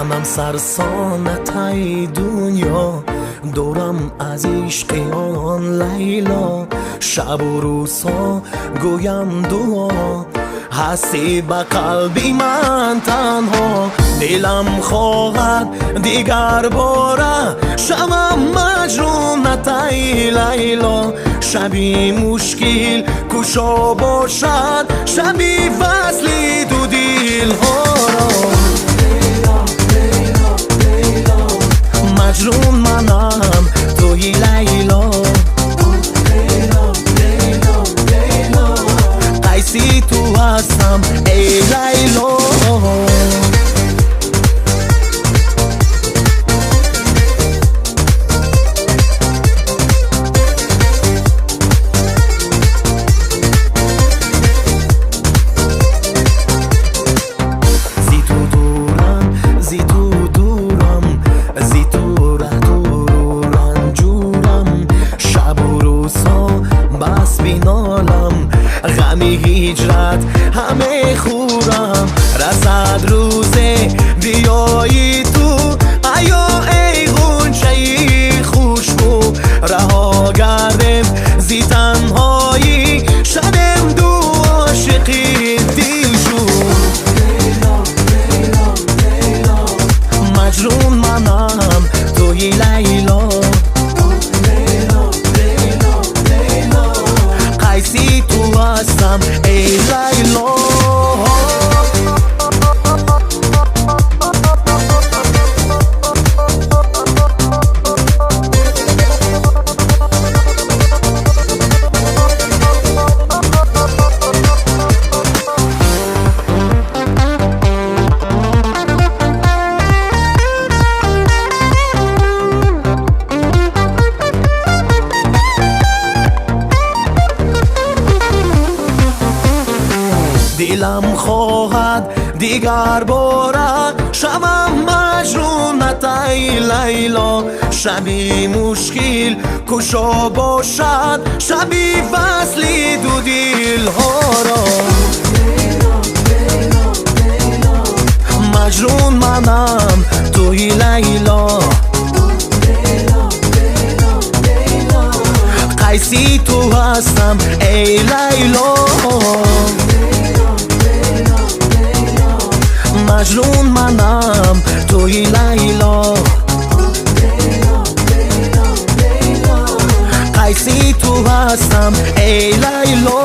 منم سرسانتای دنیا، دورم از عشق آن لیلا. شب و روزها گویم دعا، هستی به قلبی من تنها. دلم خواهد دیگر باره شوم مجنونتای لیلا. شبی مشکل کشا باشد، شبی وصلی دو دل ها را. مجنون منم توی لیلا، قیسی تو هستم ای لیلا. غمی هجرت همه خورم، رسد روزه بیایی تو ایا ای غنچه خوشبو. رها گردم زی تنهایی، شدم دو عاشقی دلجو. مجنون منم توی لیلا، قیسی تو هستم ای لیلا. دلم خواهد دیگر باره شوم مجنونتای لیلا. شبی مشکل کشا باشد، شبی وصلی دو دل ها را. مجنون منم توی لیلا، قیسی تو هستم ای لیلا. مجنون منم توی لیلا، قیسی تو هستم ای لیلا.